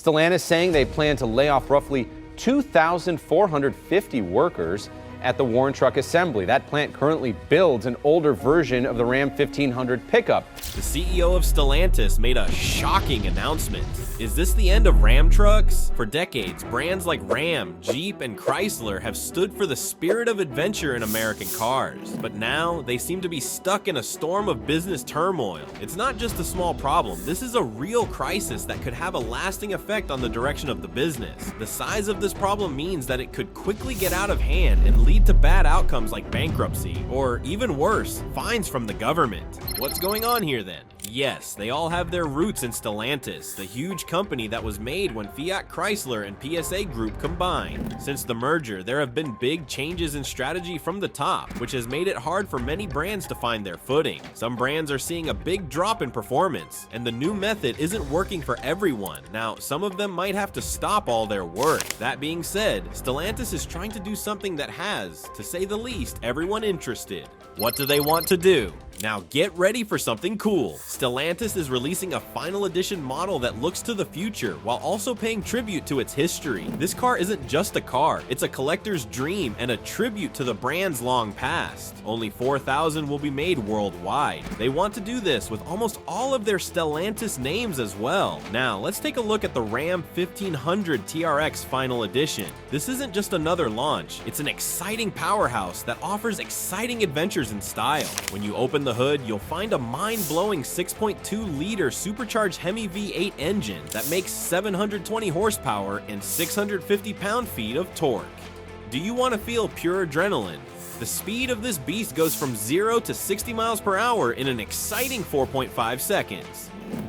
Stellantis saying they plan to lay off roughly 2,450 workers at the Warren Truck Assembly. That plant currently builds an older version of the Ram 1500 pickup. The CEO of Stellantis made a shocking announcement. Is this the end of Ram trucks? For decades, brands like Ram, Jeep, and Chrysler have stood for the spirit of adventure in American cars. But now, they seem to be stuck in a storm of business turmoil. It's not just a small problem, this is a real crisis that could have a lasting effect on the direction of the business. The size of this problem means that it could quickly get out of hand and lead to bad outcomes like bankruptcy, or even worse, fines from the government. What's going on here then? Yes, they all have their roots in Stellantis, the huge company that was made when Fiat Chrysler and PSA Group combined. Since the merger, there have been big changes in strategy from the top, which has made it hard for many brands to find their footing. Some brands are seeing a big drop in performance, and the new method isn't working for everyone. Now, some of them might have to stop all their work. That being said, Stellantis is trying to do something that has, to say the least, everyone interested. What do they want to do? Now get ready for something cool. Stellantis is releasing a final edition model that looks to the future while also paying tribute to its history. This car isn't just a car, it's a collector's dream and a tribute to the brand's long past. Only 4,000 will be made worldwide. They want to do this with almost all of their Stellantis names as well. Now let's take a look at the Ram 1500 TRX final edition. This isn't just another launch, it's an exciting powerhouse that offers exciting adventures in style. When you open the hood, you'll find a mind-blowing 6.2-liter supercharged Hemi V8 engine that makes 720 horsepower and 650 pound-feet of torque. Do you want to feel pure adrenaline? The speed of this beast goes from 0 to 60 miles per hour in an exciting 4.5 seconds.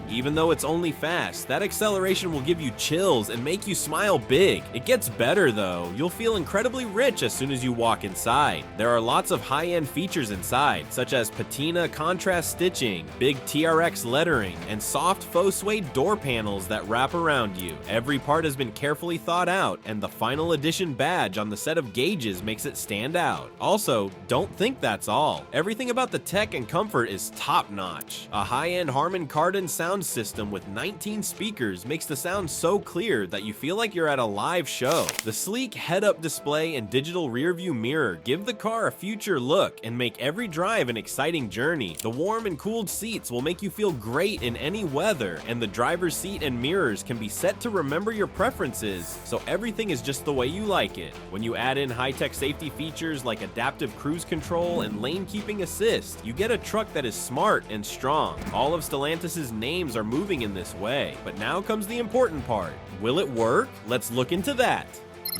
Even though it's only fast, that acceleration will give you chills and make you smile big. It gets better though. You'll feel incredibly rich as soon as you walk inside. There are lots of high-end features inside, such as patina contrast stitching, big TRX lettering, and soft faux suede door panels that wrap around you. Every part has been carefully thought out, and the final edition badge on the set of gauges makes it stand out. Also, don't think that's all. Everything about the tech and comfort is top-notch. A high-end Harman Kardon sound system with 19 speakers makes the sound so clear that you feel like you're at a live show. The sleek head-up display and digital rear-view mirror give the car a future look and make every drive an exciting journey. The warm and cooled seats will make you feel great in any weather, and the driver's seat and mirrors can be set to remember your preferences, so everything is just the way you like it. When you add in high-tech safety features like adaptive cruise control and lane keeping assist, you get a truck that is smart and strong. All of Stellantis' names are moving in this way, but now comes the important part. Will it work? Let's look into that.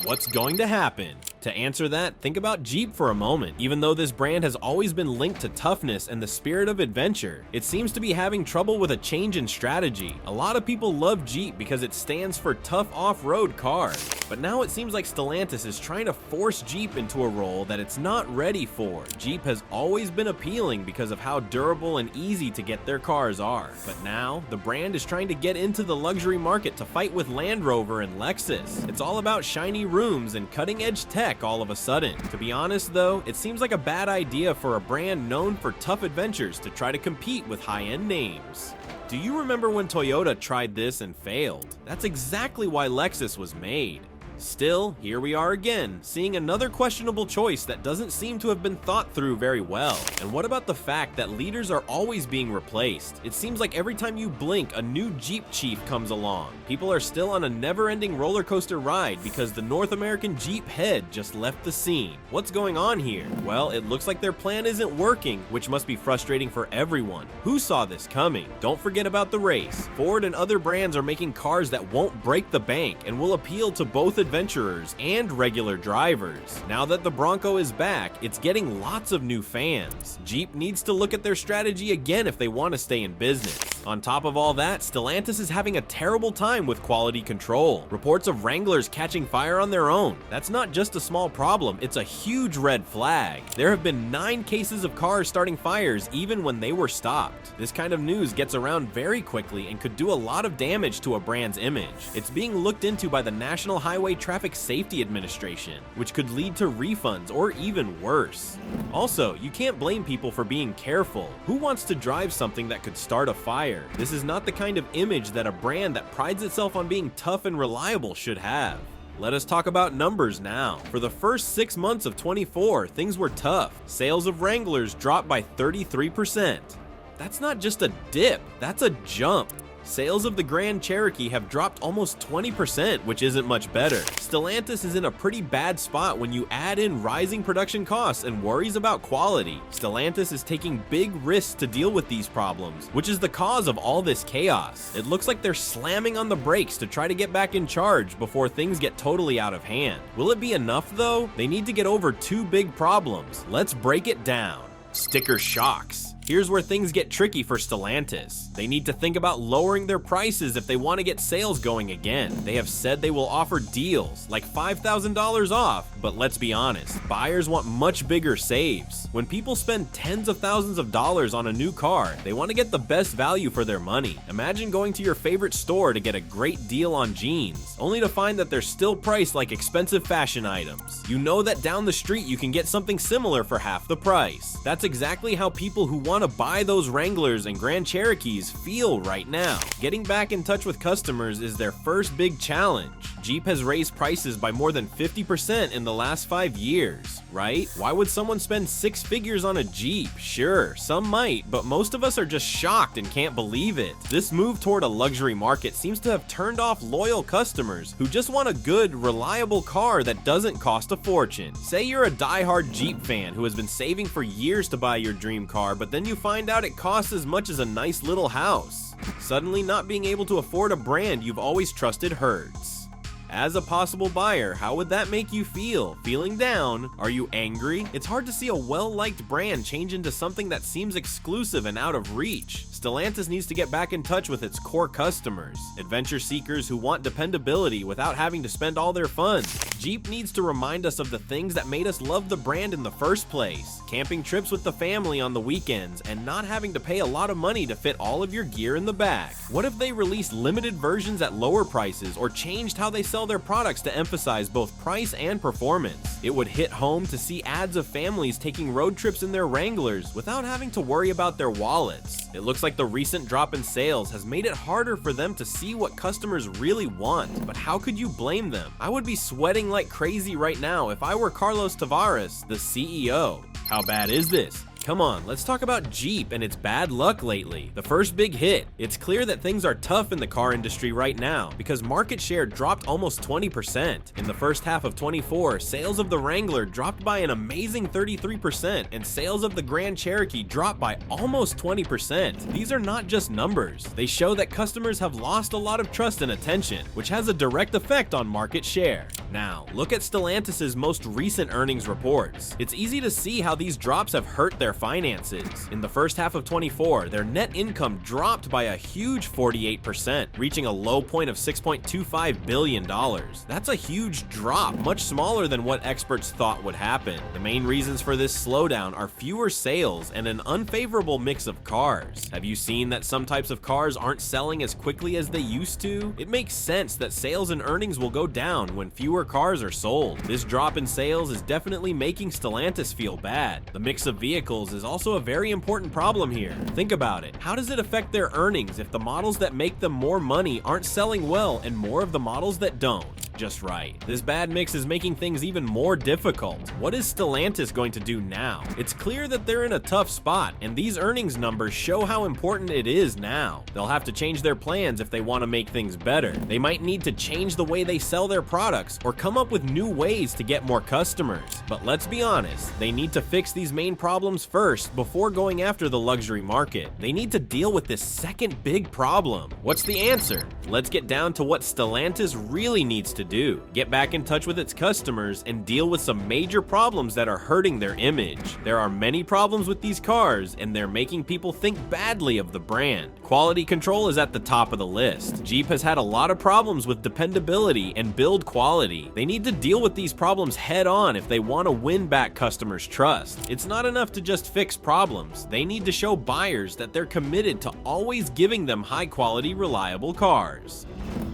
What's going to happen? To answer that, think about Jeep for a moment. Even though this brand has always been linked to toughness and the spirit of adventure, it seems to be having trouble with a change in strategy. A lot of people love Jeep because it stands for tough off-road cars, but now it seems like Stellantis is trying to force Jeep into a role that it's not ready for. Jeep has always been appealing because of how durable and easy to get their cars are, but now the brand is trying to get into the luxury market to fight with Land Rover and Lexus. It's all about shiny rooms and cutting-edge tech all of a sudden. To be honest though, it seems like a bad idea for a brand known for tough adventures to try to compete with high-end names. Do you remember when Toyota tried this and failed? That's exactly why Lexus was made. Still, here we are again, seeing another questionable choice that doesn't seem to have been thought through very well. And what about the fact that leaders are always being replaced? It seems like every time you blink, a new Jeep chief comes along. People are still on a never-ending roller coaster ride because the North American Jeep head just left the scene. What's going on here? Well, it looks like their plan isn't working, which must be frustrating for everyone. Who saw this coming? Don't forget about the race. Ford and other brands are making cars that won't break the bank and will appeal to both adventurers and regular drivers. Now that the Bronco is back, it's getting lots of new fans. Jeep needs to look at their strategy again if they want to stay in business. On top of all that, Stellantis is having a terrible time with quality control. Reports of Wranglers catching fire on their own. That's not just a small problem, it's a huge red flag. There have been 9 cases of cars starting fires even when they were stopped. This kind of news gets around very quickly and could do a lot of damage to a brand's image. It's being looked into by the National Highway Traffic Safety Administration, which could lead to refunds or even worse. Also, you can't blame people for being careful. Who wants to drive something that could start a fire? buyer. This is not the kind of image that a brand that prides itself on being tough and reliable should have. Let us talk about numbers now. For the first 6 months of 24, things were tough. Sales of Wranglers dropped by 33%. That's not just a dip, that's a jump. Sales of the Grand Cherokee have dropped almost 20%, which isn't much better. Stellantis is in a pretty bad spot when you add in rising production costs and worries about quality. Stellantis is taking big risks to deal with these problems, which is the cause of all this chaos. It looks like they're slamming on the brakes to try to get back in charge before things get totally out of hand. Will it be enough though? They need to get over 2 big problems. Let's break it down. Sticker shocks. Here's where things get tricky for Stellantis. They need to think about lowering their prices if they want to get sales going again. They have said they will offer deals, like $5,000 off, but let's be honest, buyers want much bigger saves. When people spend tens of thousands of dollars on a new car, they want to get the best value for their money. Imagine going to your favorite store to get a great deal on jeans, only to find that they're still priced like expensive fashion items. You know that down the street you can get something similar for half the price. That's exactly how people who want to buy those Wranglers and Grand Cherokees feel right now. Getting back in touch with customers is their first big challenge. Jeep has raised prices by more than 50% in the last 5 years, right? Why would someone spend 6 figures on a Jeep? Sure, some might, but most of us are just shocked and can't believe it. This move toward a luxury market seems to have turned off loyal customers who just want a good, reliable car that doesn't cost a fortune. Say you're a die-hard Jeep fan who has been saving for years to buy your dream car, but then you find out it costs as much as a nice little house. Suddenly, not being able to afford a brand you've always trusted hurts. As a possible buyer, how would that make you feel? Feeling down? Are you angry? It's hard to see a well-liked brand change into something that seems exclusive and out of reach. Stellantis needs to get back in touch with its core customers, adventure seekers who want dependability without having to spend all their funds. Jeep needs to remind us of the things that made us love the brand in the first place. Camping trips with the family on the weekends and not having to pay a lot of money to fit all of your gear in the back. What if they released limited versions at lower prices or changed how they sell their products to emphasize both price and performance? It would hit home to see ads of families taking road trips in their Wranglers without having to worry about their wallets. It looks like the recent drop in sales has made it harder for them to see what customers really want, but how could you blame them? I would be sweating like crazy right now if I were Carlos Tavares, the CEO. How bad is this? Come on, let's talk about Jeep and its bad luck lately. The first big hit. It's clear that things are tough in the car industry right now because market share dropped almost 20%. In the first half of 24, sales of the Wrangler dropped by an amazing 33% and sales of the Grand Cherokee dropped by almost 20%. These are not just numbers. They show that customers have lost a lot of trust and attention, which has a direct effect on market share. Now, look at Stellantis' most recent earnings reports. It's easy to see how these drops have hurt their finances. In the first half of 24, their net income dropped by a huge 48%, reaching a low point of $6.25 billion. That's a huge drop, much smaller than what experts thought would happen. The main reasons for this slowdown are fewer sales and an unfavorable mix of cars. Have you seen that some types of cars aren't selling as quickly as they used to? It makes sense that sales and earnings will go down when fewer cars are sold. This drop in sales is definitely making Stellantis feel bad. The mix of vehicles is also a very important problem here. Think about it. How does it affect their earnings if the models that make them more money aren't selling well and more of the models that don't? Just right. This bad mix is making things even more difficult. What is Stellantis going to do now? It's clear that they're in a tough spot, and these earnings numbers show how important it is now. They'll have to change their plans if they want to make things better. They might need to change the way they sell their products or come up with new ways to get more customers. But let's be honest, they need to fix these main problems first before going after the luxury market. They need to deal with this second big problem. What's the answer? Let's get down to what Stellantis really needs to do. Get back in touch with its customers and deal with some major problems that are hurting their image. There are many problems with these cars, and they're making people think badly of the brand. Quality control is at the top of the list. Jeep has had a lot of problems with dependability and build quality. They need to deal with these problems head on if they want to win back customers' trust. It's not enough to just fix problems. They need to show buyers that they're committed to always giving them high-quality, reliable cars.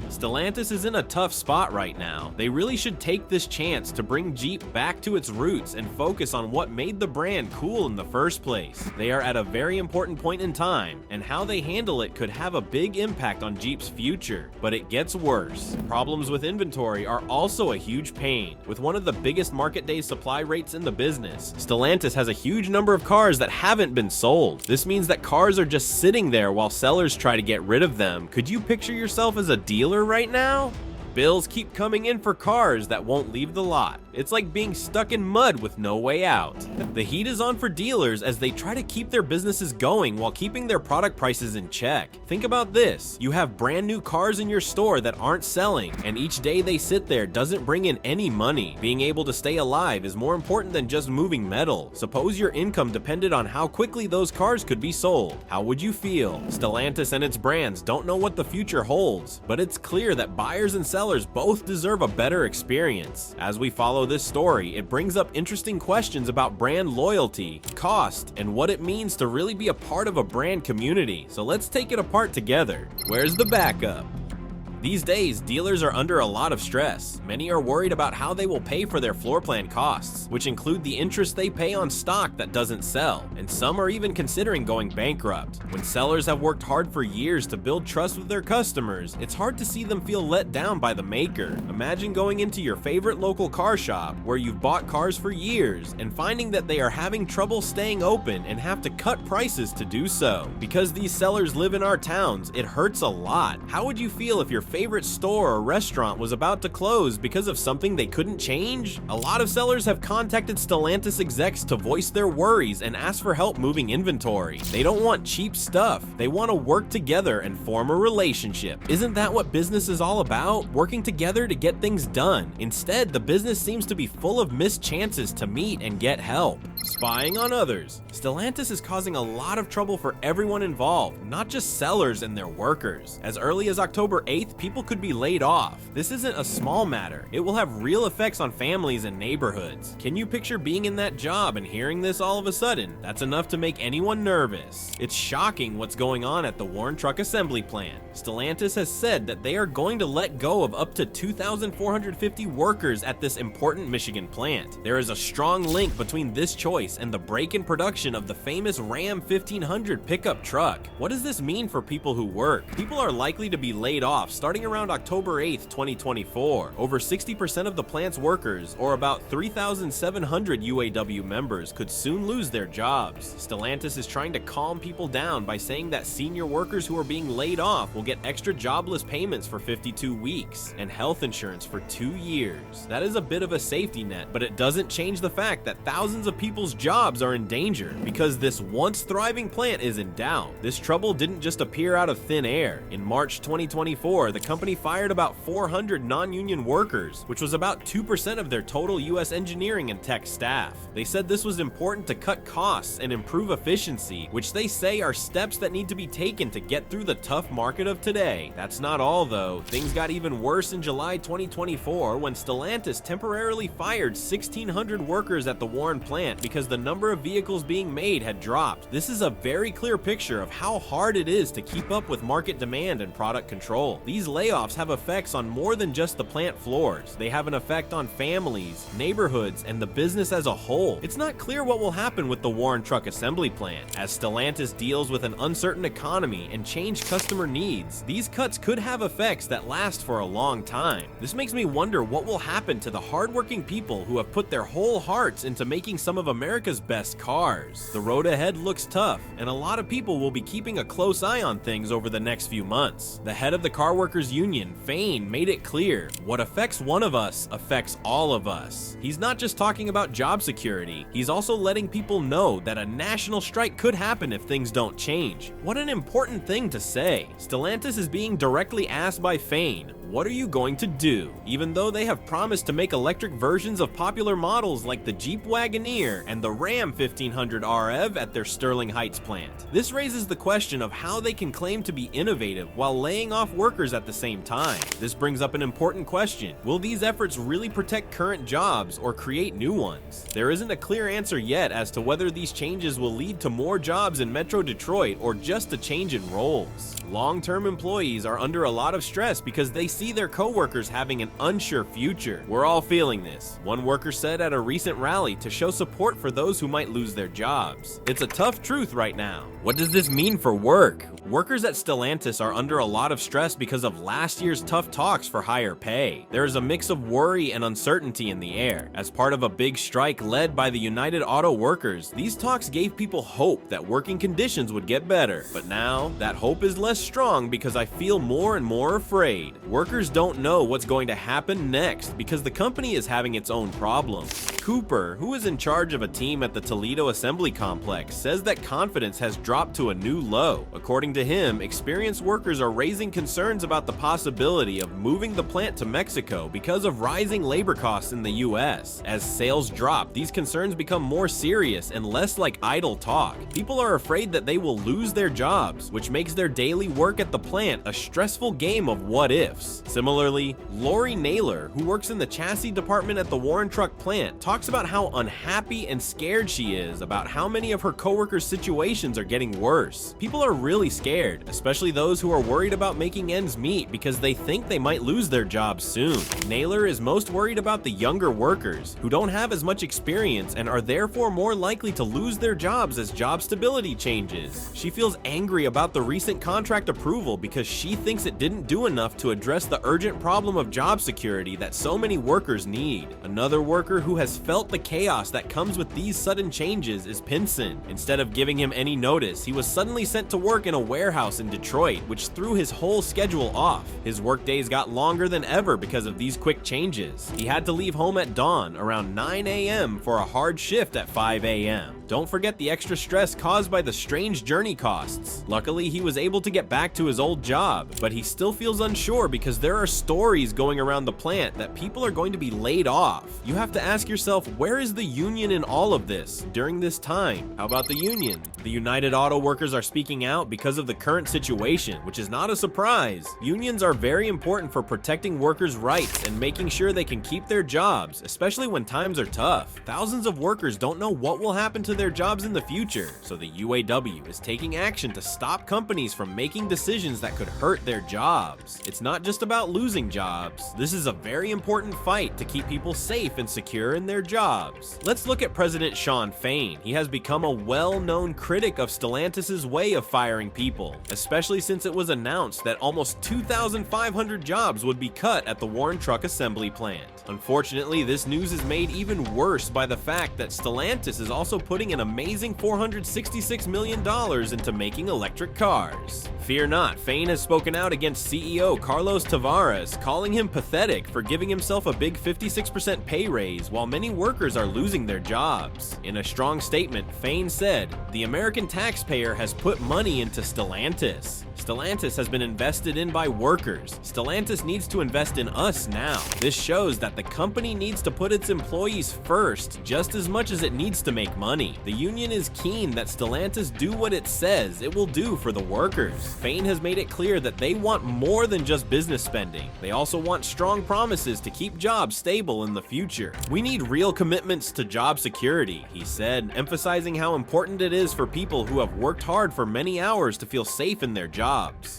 Stellantis is in a tough spot right now. They really should take this chance to bring Jeep back to its roots and focus on what made the brand cool in the first place. They are at a very important point in time, and how they handle it could have a big impact on Jeep's future. But it gets worse. Problems with inventory are also a huge pain. With one of the biggest market day supply rates in the business, Stellantis has a huge number of cars that haven't been sold. This means that cars are just sitting there while sellers try to get rid of them. Could you picture yourself as a dealer right now? Bills keep coming in for cars that won't leave the lot. It's like being stuck in mud with no way out. The heat is on for dealers as they try to keep their businesses going while keeping their product prices in check. Think about this. You have brand new cars in your store that aren't selling, and each day they sit there doesn't bring in any money. Being able to stay alive is more important than just moving metal. Suppose your income depended on how quickly those cars could be sold. How would you feel? Stellantis and its brands don't know what the future holds, but it's clear that buyers and sellers both deserve a better experience. As we follow this story, it brings up interesting questions about brand loyalty, cost, and what it means to really be a part of a brand community. So let's take it apart together. Where's the backup? These days, dealers are under a lot of stress. Many are worried about how they will pay for their floor plan costs, which include the interest they pay on stock that doesn't sell, and some are even considering going bankrupt. When sellers have worked hard for years to build trust with their customers, it's hard to see them feel let down by the maker. Imagine going into your favorite local car shop where you've bought cars for years and finding that they are having trouble staying open and have to cut prices to do so. Because these sellers live in our towns, it hurts a lot. How would you feel if your favorite store or restaurant was about to close because of something they couldn't change? A lot of sellers have contacted Stellantis execs to voice their worries and ask for help moving inventory. They don't want cheap stuff. They want to work together and form a relationship. Isn't that what business is all about? Working together to get things done. Instead, the business seems to be full of missed chances to meet and get help. Spying on others. Stellantis is causing a lot of trouble for everyone involved, not just sellers and their workers. As early as October 8th, people could be laid off. This isn't a small matter. It will have real effects on families and neighborhoods. Can you picture being in that job and hearing this all of a sudden? That's enough to make anyone nervous. It's shocking what's going on at the Warren Truck Assembly Plant. Stellantis has said that they are going to let go of up to 2,450 workers at this important Michigan plant. There is a strong link between this choice and the break in production of the famous Ram 1500 pickup truck. What does this mean for people who work? People are likely to be laid off starting around October 8th, 2024. Over 60% of the plant's workers, or about 3,700 UAW members, could soon lose their jobs. Stellantis is trying to calm people down by saying that senior workers who are being laid off will get extra jobless payments for 52 weeks and health insurance for 2 years. That is a bit of a safety net, but it doesn't change the fact that thousands of people's jobs are in danger because this once thriving plant is in doubt. This trouble didn't just appear out of thin air. In March 2024, the company fired about 400 non-union workers, which was about 2% of their total US engineering and tech staff. They said this was important to cut costs and improve efficiency, which they say are steps that need to be taken to get through the tough market of today. That's not all though. Things got even worse in July 2024 when Stellantis temporarily fired 1,600 workers at the Warren plant because the number of vehicles being made had dropped. This is a very clear picture of how hard it is to keep up with market demand and product control. These layoffs have effects on more than just the plant floors. They have an effect on families, neighborhoods, and the business as a whole. It's not clear what will happen with the Warren Truck Assembly Plant. As Stellantis deals with an uncertain economy and changed customer needs, these cuts could have effects that last for a long time. This makes me wonder what will happen to the hardworking people who have put their whole hearts into making some of America's best cars. The road ahead looks tough, and a lot of people will be keeping a close eye on things over the next few months. The head of the car workers union, Fain, made it clear, what affects one of us affects all of us. He's not just talking about job security, he's also letting people know that a national strike could happen if things don't change. What an important thing to say. Stellantis is being directly asked by Fain, what are you going to do? Even though they have promised to make electric versions of popular models like the Jeep Wagoneer and the Ram 1500 REV at their Sterling Heights plant. This raises the question of how they can claim to be innovative while laying off workers at the same time. This brings up an important question. Will these efforts really protect current jobs or create new ones? There isn't a clear answer yet as to whether these changes will lead to more jobs in Metro Detroit or just a change in roles. Long-term employees are under a lot of stress because they see their coworkers having an unsure future. We're all feeling this, one worker said at a recent rally to show support for those who might lose their jobs. It's a tough truth right now. What does this mean for work? Workers at Stellantis are under a lot of stress because of last year's tough talks for higher pay. There is a mix of worry and uncertainty in the air. As part of a big strike led by the United Auto Workers, these talks gave people hope that working conditions would get better. But now, that hope is less strong because I feel more and more afraid. Workers don't know what's going to happen next because the company is having its own problems. Cooper, who is in charge of a team at the Toledo Assembly Complex, says that confidence has dropped to a new low. According to him, experienced workers are raising concerns about the possibility of moving the plant to Mexico because of rising labor costs in the US. As sales drop, these concerns become more serious and less like idle talk. People are afraid that they will lose their jobs, which makes their daily work at the plant a stressful game of what-ifs. Similarly, Lori Naylor, who works in the chassis department at the Warren Truck plant, talks about how unhappy and scared she is about how many of her coworkers' situations are getting worse. People are really scared, especially those who are worried about making ends meet because they think they might lose their jobs soon. Naylor is most worried about the younger workers, who don't have as much experience and are therefore more likely to lose their jobs as job stability changes. She feels angry about the recent contract approval because she thinks it didn't do enough to address the urgent problem of job security that so many workers need. Another worker who has felt the chaos that comes with these sudden changes is Pinson. Instead of giving him any notice, he was suddenly sent to work in a warehouse in Detroit, which threw his whole schedule off. His work days got longer than ever because of these quick changes. He had to leave home at dawn around 9 a.m. for a hard shift at 5 a.m. Don't forget the extra stress caused by the strange journey costs. Luckily, he was able to get back to his old job, but he still feels unsure because there are stories going around the plant that people are going to be laid off. You have to ask yourself, where is the union in all of this during this time? How about the union? The United Auto Workers are speaking out because of the current situation, which is not a surprise. Unions are very important for protecting workers' rights and making sure they can keep their jobs, especially when times are tough. Thousands of workers don't know what will happen to their jobs in the future, so the UAW is taking action to stop companies from making decisions that could hurt their jobs. It's not just about losing jobs. This is a very important fight to keep people safe and secure in their jobs. Let's look at President Shawn Fain. He has become a well-known critic of Stellantis' way of firing people, especially since it was announced that almost 2,500 jobs would be cut at the Warren Truck Assembly plant. Unfortunately, this news is made even worse by the fact that Stellantis is also putting an amazing $466 million into making electric cars. Fear not, Fain has spoken out against CEO Carlos Tavares, calling him pathetic for giving himself a big 56% pay raise while many workers are losing their jobs. In a strong statement, Fain said, "The American taxpayer has put money into Stellantis. Stellantis has been invested in by workers. Stellantis needs to invest in us now. This shows that the company needs to put its employees first just as much as it needs to make money. The union is keen that Stellantis do what it says it will do for the workers." Fain has made it clear that they want more than just business spending. They also want strong promises to keep jobs stable in the future. "We need real commitments to job security," he said, emphasizing how important it is for people who have worked hard for many hours to feel safe in their jobs.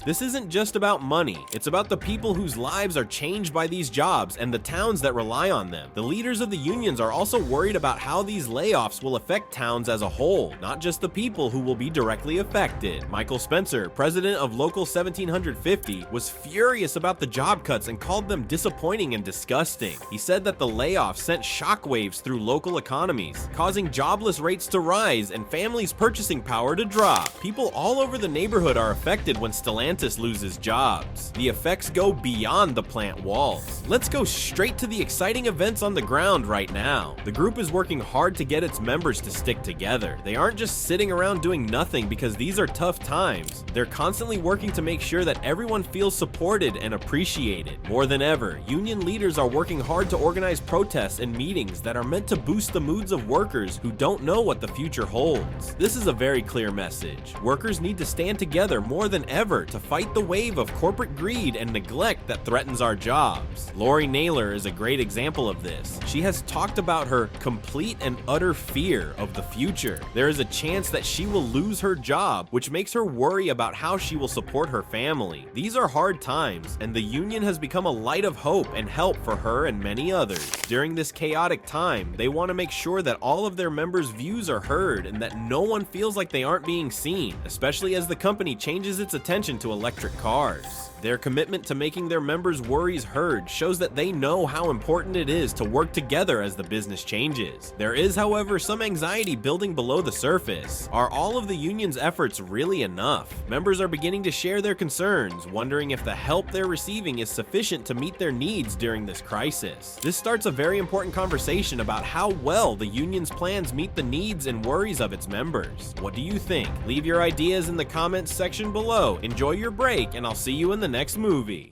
This isn't just about money, it's about the people whose lives are changed by these jobs and the towns that rely on them. The leaders of the unions are also worried about how these layoffs will affect towns as a whole, not just the people who will be directly affected. Michael Spencer, president of Local 1750, was furious about the job cuts and called them disappointing and disgusting. He said that the layoffs sent shockwaves through local economies, causing jobless rates to rise and families' purchasing power to drop. People all over the neighborhood are affected when Stellantis loses jobs. The effects go beyond the plant walls. Let's go straight to the exciting events on the ground right now. The group is working hard to get its members to stick together. They aren't just sitting around doing nothing because these are tough times. They're constantly working to make sure that everyone feels supported and appreciated. More than ever, union leaders are working hard to organize protests and meetings that are meant to boost the moods of workers who don't know what the future holds. This is a very clear message. Workers need to stand together more than ever to fight the wave of corporate greed and neglect that threatens our jobs. Lori Naylor is a great example of this. She has talked about her complete and utter fear of the future. There is a chance that she will lose her job, which makes her worry about how she will support her family. These are hard times, and the union has become a light of hope and help for her and many others. During this chaotic time, they want to make sure that all of their members' views are heard and that no one feels like they aren't being seen, especially as the company changes its attention to electric cars. Their commitment to making their members' worries heard shows that they know how important it is to work together as the business changes. There is, however, some anxiety building below the surface. Are all of the union's efforts really enough? Members are beginning to share their concerns, wondering if the help they're receiving is sufficient to meet their needs during this crisis. This starts a very important conversation about how well the union's plans meet the needs and worries of its members. What do you think? Leave your ideas in the comments section below. Enjoy your break, and I'll see you in the next movie.